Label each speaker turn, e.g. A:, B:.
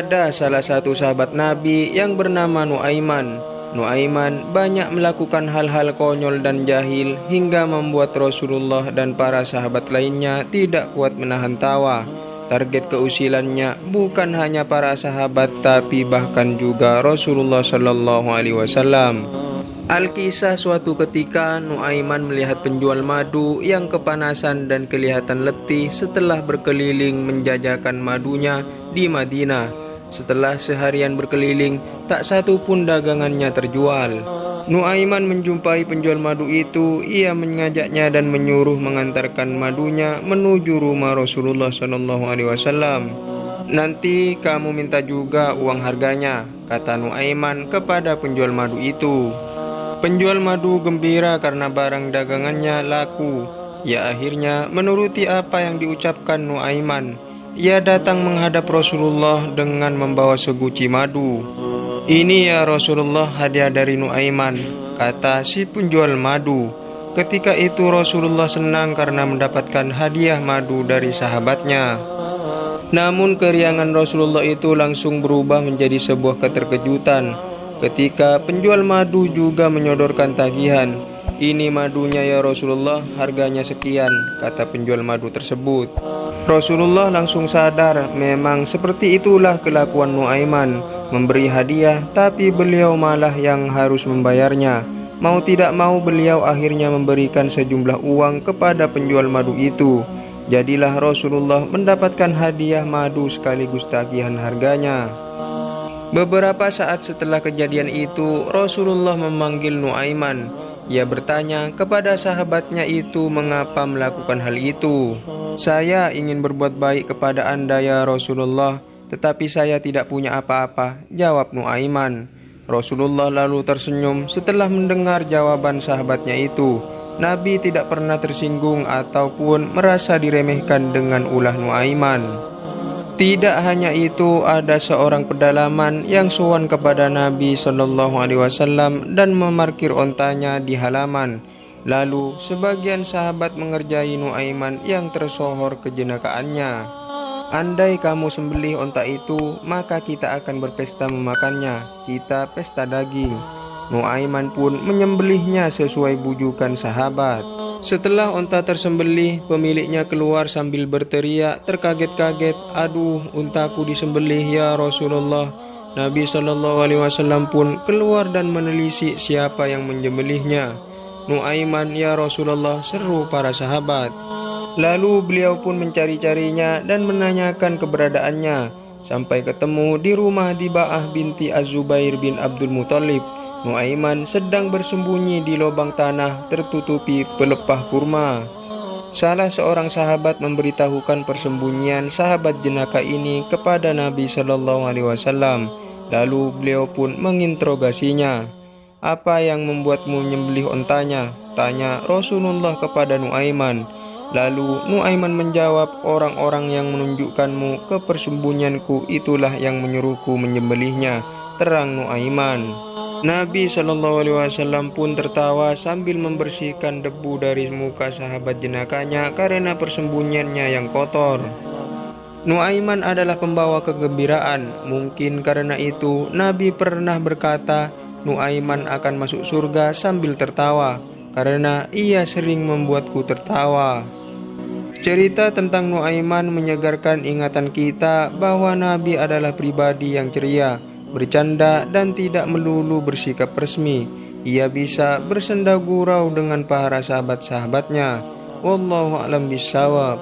A: Ada salah satu sahabat Nabi yang bernama Nuaiman. Nuaiman banyak melakukan hal-hal konyol dan jahil hingga membuat Rasulullah dan para sahabat lainnya tidak kuat menahan tawa. Target keusilannya bukan hanya para sahabat tapi bahkan juga Rasulullah Shallallahu Alaihi Wasallam. Alkisah suatu ketika Nuaiman melihat penjual madu yang kepanasan dan kelihatan letih setelah berkeliling menjajakan madunya di Madinah. Setelah seharian berkeliling, tak satu pun dagangannya terjual. Nuaiman menjumpai penjual madu itu, ia mengajaknya dan menyuruh mengantarkan madunya menuju rumah Rasulullah SAW. Nanti kamu minta juga uang harganya, kata Nuaiman kepada penjual madu itu. Penjual madu gembira karena barang dagangannya laku. Ia akhirnya menuruti apa yang diucapkan Nuaiman. Ia datang menghadap Rasulullah dengan membawa seguci madu. Ini ya Rasulullah, hadiah dari Nuaiman, kata si penjual madu. Ketika itu Rasulullah senang karena mendapatkan hadiah madu dari sahabatnya. Namun keriangan Rasulullah itu langsung berubah menjadi sebuah keterkejutan ketika penjual madu juga menyodorkan tagihan. Ini madunya ya Rasulullah, harganya sekian, kata penjual madu tersebut. Rasulullah langsung sadar memang seperti itulah kelakuan Nuaiman, memberi hadiah tapi beliau malah yang harus membayarnya. Mau tidak mau beliau akhirnya memberikan sejumlah uang kepada penjual madu itu. Jadilah Rasulullah mendapatkan hadiah madu sekaligus tagihan harganya. Beberapa saat setelah kejadian itu, Rasulullah memanggil Nuaiman. Ia bertanya kepada sahabatnya itu mengapa melakukan hal itu. Saya ingin berbuat baik kepada Anda ya Rasulullah, tetapi saya tidak punya apa-apa, jawab Nuaiman. Rasulullah lalu tersenyum setelah mendengar jawaban sahabatnya itu. Nabi tidak pernah tersinggung ataupun merasa diremehkan dengan ulah Nuaiman. Tidak hanya itu, ada seorang pedalaman yang sowan kepada Nabi Shallallahu Alaihi Wasallam dan memarkir ontanya di halaman. Lalu sebagian sahabat mengerjai Nuaiman yang tersohor kejenakaannya. Andai kamu sembelih onta itu, maka kita akan berpesta memakannya. Kita pesta daging. Nuaiman pun menyembelihnya sesuai bujukan sahabat. Setelah onta tersembelih, pemiliknya keluar sambil berteriak terkaget-kaget, "Aduh, untaku disembelih ya Rasulullah." Nabi SAW pun keluar dan menelisik siapa yang menyembelihnya. "Nuaiman ya Rasulullah," seru para sahabat. Lalu beliau pun mencari-carinya dan menanyakan keberadaannya, sampai ketemu di rumah Diba'ah binti Az-Zubair bin Abdul Muthalib. Nuaiman sedang bersembunyi di lubang tanah tertutupi pelepah kurma. Salah seorang sahabat memberitahukan persembunyian sahabat jenaka ini kepada Nabi Shallallahu Alaihi Wasallam. Lalu beliau pun menginterogasinya. "Apa yang membuatmu menyembelih ontanya?" tanya Rasulullah kepada Nuaiman. Lalu Nuaiman menjawab, "Orang-orang yang menunjukkanmu ke persembunyianku itulah yang menyuruhku menyembelihnya," terang Nuaiman. Nabi SAW pun tertawa sambil membersihkan debu dari muka sahabat jenakanya karena persembunyiannya yang kotor. Nuaiman adalah pembawa kegembiraan. Mungkin karena itu Nabi pernah berkata Nuaiman akan masuk surga sambil tertawa, karena ia sering membuatku tertawa. Cerita tentang Nuaiman menyegarkan ingatan kita bahwa Nabi adalah pribadi yang ceria, bercanda dan tidak melulu bersikap resmi. Ia bisa bersenda gurau dengan para sahabat-sahabatnya. Wallahu a'lam bishawab.